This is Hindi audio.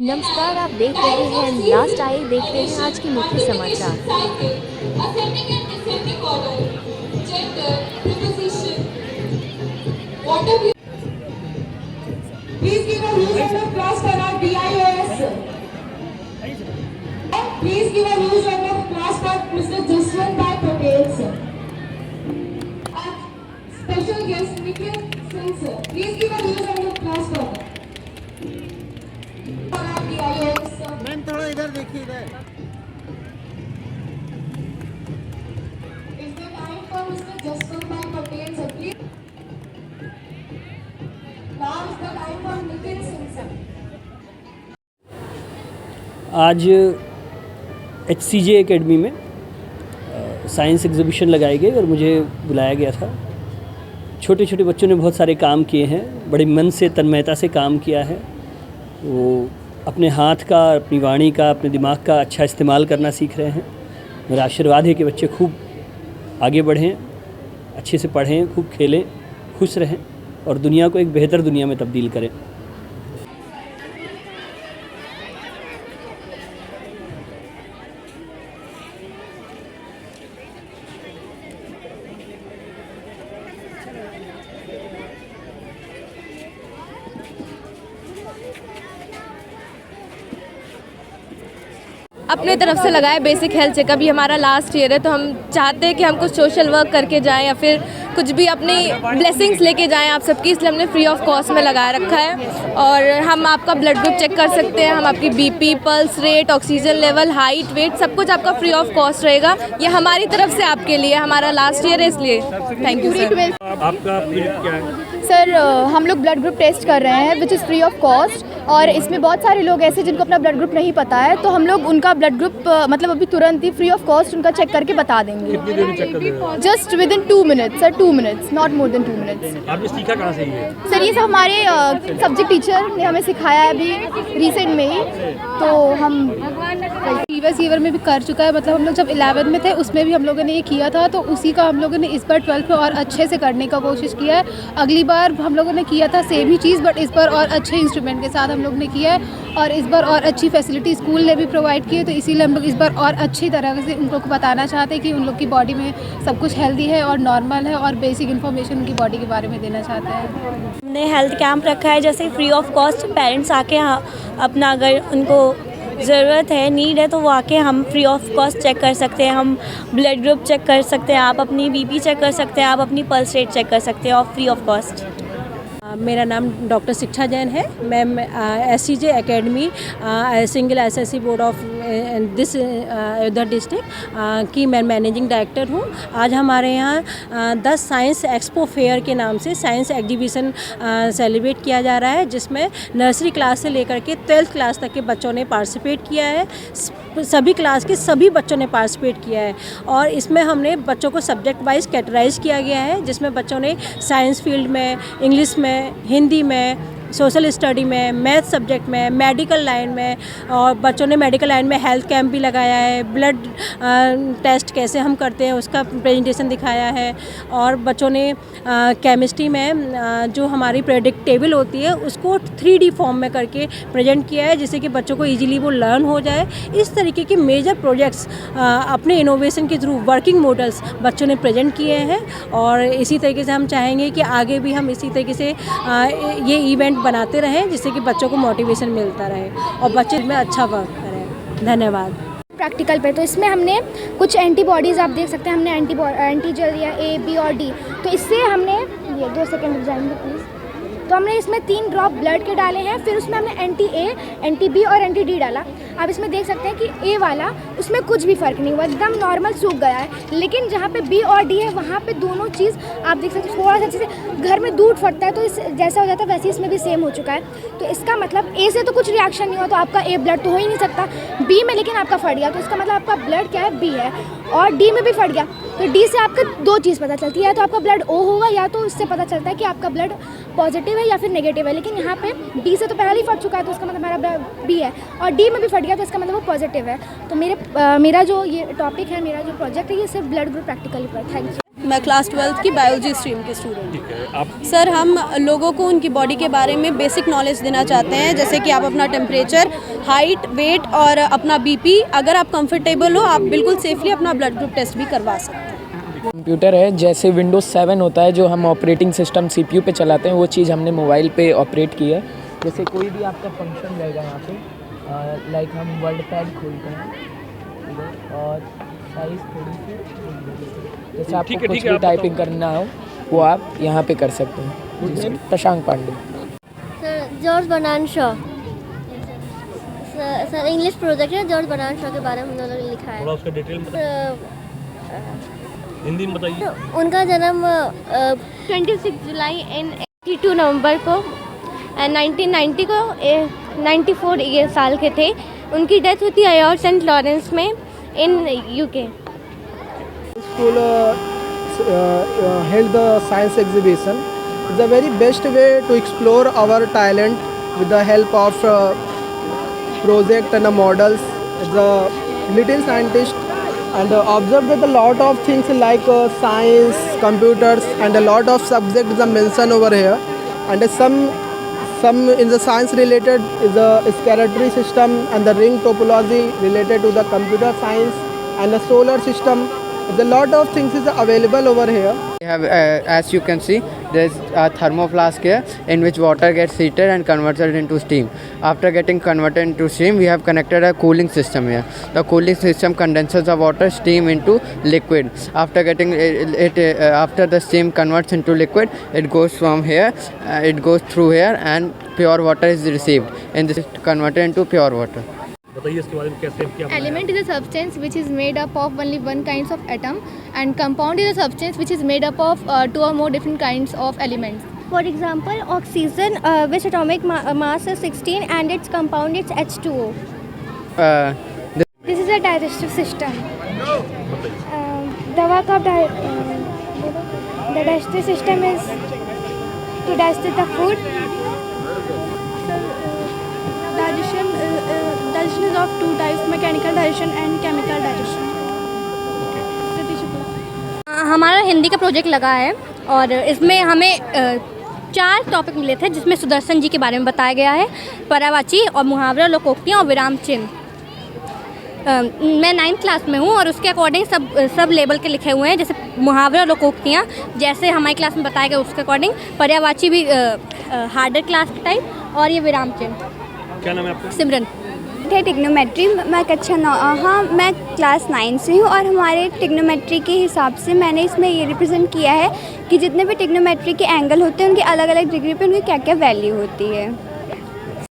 नमस्कार, आप देख रहे हैं लास्ट आइए। देखते हैं आज के मुख्य समाचार। Please give a huge round of applause for our BIOS. Please give a huge round of applause for Mr. Jaswant Bhai Patel, sir. Our special guest Nikhil Singh, sir. Please give a huge round of applause for our BIOS, sir. Ma'am थोड़ा इधर देखिए इधर। Is the time for Mr. Jaswant Bhai Patel, sir? Please. Now is the time for Nikhil Singh, sir. आज HCJ एकेडमी में साइंस एग्जीबिशन लगाई गई और मुझे बुलाया गया था। छोटे छोटे बच्चों ने बहुत सारे काम किए हैं, बड़े मन से तन्मयता से काम किया है। वो अपने हाथ का, अपनी वाणी का, अपने दिमाग का अच्छा इस्तेमाल करना सीख रहे हैं। मेरा आशीर्वाद है कि बच्चे खूब आगे बढ़ें, अच्छे से पढ़ें, खूब खेलें, खुश रहें और दुनिया को एक बेहतर दुनिया में तब्दील करें। अपने तरफ से लगाए बेसिक हेल्थ चेकअप। ये हमारा लास्ट ईयर है, तो हम चाहते हैं कि हम कुछ सोशल वर्क करके जाएं या फिर कुछ भी अपनी ब्लेसिंग्स लेके जाएं आप सबकी, इसलिए हमने फ्री ऑफ कॉस्ट में लगा रखा है। और हम आपका ब्लड ग्रुप चेक कर सकते हैं, हम आपकी BP, pulse rate, oxygen level, height, weight, सब कुछ आपका फ्री ऑफ कॉस्ट रहेगा। ये हमारी तरफ से आपके लिए, हमारा लास्ट ईयर है इसलिए थैंक यू सर। आपका पीरियड क्या है? सर हम लोग ब्लड ग्रुप टेस्ट कर रहे हैं which is free of cost, और इसमें बहुत सारे लोग ऐसे जिनको अपना ब्लड ग्रुप नहीं पता है, तो हम लोग उनका ब्लड ग्रुप मतलब अभी तुरंत ही फ्री ऑफ कॉस्ट उनका चेक करके बता देंगे। कितनी देर में चेक कर देगा? Just with in 2 minutes sir, 2 minutes, not more than 2 minutes. आपने सीखा कहाँ से ये? सर ये सब हमारे सब्जेक्ट टीचर ने हमें सिखाया है अभी रिसेंट में ही, तो हम प्रीवियस ईयर में भी कर चुका है। मतलब हम लोग जब 11th में थे उसमें भी हम लोगों ने ये किया था, तो उसी का हम लोगों ने इस बार 12th में और अच्छे से करने का कोशिश किया है। अगली बार हम लोगों ने किया था सेम ही चीज़, बट इस बार और अच्छे इंस्ट्रूमेंट के साथ हम लोग ने किया है, और इस बार और अच्छी फैसिलिटी स्कूल ने भी प्रोवाइड की है। तो इसीलिए हम लोग इस बार और अच्छी तरह से उनको बताना चाहते हैं कि उन लोग की बॉडी में सब कुछ हेल्दी है और नॉर्मल है, और बेसिक इन्फॉर्मेशन उनकी बॉडी के बारे में देना चाहते हैं। हमने हेल्थ कैंप रखा है, जैसे फ्री ऑफ कॉस्ट पेरेंट्स आके अपना अगर उनको ज़रूरत है, नीड है, तो वो आके हम फ्री ऑफ कॉस्ट चेक कर सकते हैं। हम ब्लड ग्रुप चेक कर सकते हैं, आप अपनी बीपी चेक कर सकते हैं, आप अपनी पल्स रेट चेक कर सकते हैं और फ्री ऑफ कॉस्ट। मेरा नाम डॉक्टर शिक्षा जैन है। मैं HCJ academy single SSC board of this Ayodhya district की मैं मैनेजिंग डायरेक्टर हूँ। आज हमारे यहाँ 10 साइंस एक्सपो फेयर के नाम से साइंस एग्जीबिशन सेलिब्रेट किया जा रहा है, जिसमें नर्सरी क्लास से लेकर के 12th क्लास तक के बच्चों ने पार्टिसिपेट किया है। सभी क्लास के सभी बच्चों ने पार्टिसिपेट किया है, और इसमें हमने बच्चों को सब्जेक्ट वाइज कैटेगराइज किया गया है, जिसमें बच्चों ने साइंस फील्ड में, इंग्लिश में, हिंदी में, सोशल स्टडी में, मैथ सब्जेक्ट में, मेडिकल लाइन में, और बच्चों ने मेडिकल लाइन में हेल्थ कैंप भी लगाया है। ब्लड टेस्ट कैसे हम करते हैं उसका प्रेजेंटेशन दिखाया है, और बच्चों ने केमिस्ट्री में जो हमारी प्रेडिक्ट टेबल होती है उसको 3D फॉर्म में करके प्रेजेंट किया है, जिससे कि बच्चों को ईजिली वो लर्न हो जाए। इस तरीके के मेजर प्रोजेक्ट्स अपने इनोवेशन के थ्रू वर्किंग मॉडल्स बच्चों ने प्रेजेंट किए हैं, और इसी तरीके से हम चाहेंगे कि आगे भी हम इसी तरीके से ये इवेंट बनाते रहें, जिससे कि बच्चों को मोटिवेशन मिलता रहे और बच्चे में अच्छा वर्क करें। धन्यवाद। प्रैक्टिकल पे तो इसमें हमने कुछ एंटीबॉडीज़ आप देख सकते हैं, हमने एंटीजन या A, B और D, तो इससे हमने ये 2 सेकेंड रुक जाएंगे प्लीज़। तो हमने इसमें 3 ड्रॉप ब्लड के डाले हैं, फिर उसमें हमने एंटी-A, एंटी-B और एंटी-D डाला। आप इसमें देख सकते हैं कि A वाला उसमें कुछ भी फ़र्क नहीं हुआ, एकदम नॉर्मल सूख गया है, लेकिन जहाँ पे B और D है वहाँ पे दोनों चीज़ आप देख सकते हैं थोड़ा सा अच्छे से घर में दूध फटता है तो इस जैसा हो जाता है, वैसे इसमें भी सेम हो चुका है। तो इसका मतलब A से तो कुछ रिएक्शन नहीं हुआ, तो आपका A ब्लड तो हो ही नहीं सकता। B में लेकिन आपका फट गया, तो इसका मतलब आपका ब्लड क्या है, B है, और D में भी फट गया। तो D से आपको 2 चीज़ पता चलती है, तो आपका ब्लड O होगा, या तो इससे पता चलता है कि आपका ब्लड पॉजिटिव है या फिर नेगेटिव है। लेकिन यहाँ पे D से तो पहले ही फट चुका है, तो इसका मतलब हमारा ब्लड B है, और D में भी फट गया, तो इसका मतलब वो पॉजिटिव है। तो मेरा जो ये टॉपिक है, मेरा जो प्रोजेक्ट है, ये सिर्फ ब्लड ग्रुप प्रैक्टिकली पर। Thank you. मैं क्लास 12th की बायोलॉजी स्ट्रीम की स्टूडेंट ठीक है, आप सर हम लोगों को उनकी बॉडी के बारे में बेसिक नॉलेज देना चाहते हैं, जैसे कि आप अपना टेम्परेचर, हाइट, वेट और अपना बीपी, अगर आप कंफर्टेबल हो आप बिल्कुल सेफली अपना ब्लड ग्रुप टेस्ट भी करवा सकते हैं। कंप्यूटर है जैसे विंडोज़ 7 होता है जो हम ऑपरेटिंग सिस्टम CPU पे चलाते हैं, वो चीज़ हमने मोबाइल पे ऑपरेट की है। जैसे कोई भी आपका फंक्शन रहेगा यहाँ पे, लाइक हम वर्ल्ड पैड खोलते हैं और साइज़ थोड़ी सी, जैसे आपको कुछ भी टाइपिंग करना हो वो आप यहाँ पे कर सकते हैं। Prashant Pandey. Sir George Bernard Shaw, sir English project है, जॉर्ज बर्नार्ड शॉ के बारे में हम लोगों ने लिखा है। थोड़ा उसका डिटेल में हिंदी में बताइए। उनका जन्म 26 जुलाई 82 नवंबर को 1990 को 94 ये साल के थे। उनकी डेथ हुई थी अयोर सेंट लॉरेंस में इन UK। School held the science exhibition. It's the very best way to explore our talent with the help of project and models. It's a little scientist and observed that a lot of things like science, computers and a lot of subjects are mentioned over here, and some in the science related is the respiratory system and the ring topology related to the computer science and the solar system. There's a lot of things is available over here. We have, as you can see, there's a thermoflask here in which water gets heated and converted into steam. After getting converted into steam, we have connected a cooling system here. The cooling system condenses the water steam into liquid. After getting after the steam converts into liquid, it goes from here, it goes through here, and pure water is received. And this is converted into pure water. बताइए इसके बारे में कैसे क्या Element is a substance which is made up of only one kinds of atom, and compound is a substance which is made up of two or more different kinds of elements. For example, oxygen, which atomic mass is 16 and its compound is H2O. This is a digestive system. दवा का the digestive system is to digest the food. Digestion is of two types, mechanical digestion and chemical digestion. हमारा हिंदी का प्रोजेक्ट लगा है और इसमें हमें 4 टॉपिक मिले थे, जिसमें सुदर्शन जी के बारे में बताया गया है, पर्यायवाची और मुहावरा, लोकोक्तियाँ और विराम चिन्ह। मैं 9th क्लास में हूँ और उसके अकॉर्डिंग सब लेवल के लिखे हुए हैं, जैसे मुहावरा, लोकोक्तियाँ जैसे हमारी क्लास में बताया गया उसके अकॉर्डिंग, पर्यायवाची भी हार्डर क्लास के टाइप, और ये विराम चिन्ह। क्या नाम है आपका? सिमरन। टिग्नोमेट्री, मैं कक्षा 9 हाँ मैं क्लास 9 से हूँ, और हमारे टिग्नोमेट्री के हिसाब से मैंने इसमें ये रिप्रेजेंट किया है कि जितने भी टिग्नोमेट्री के एंगल होते हैं उनके अलग अलग डिग्री पे उनकी क्या क्या वैल्यू होती है।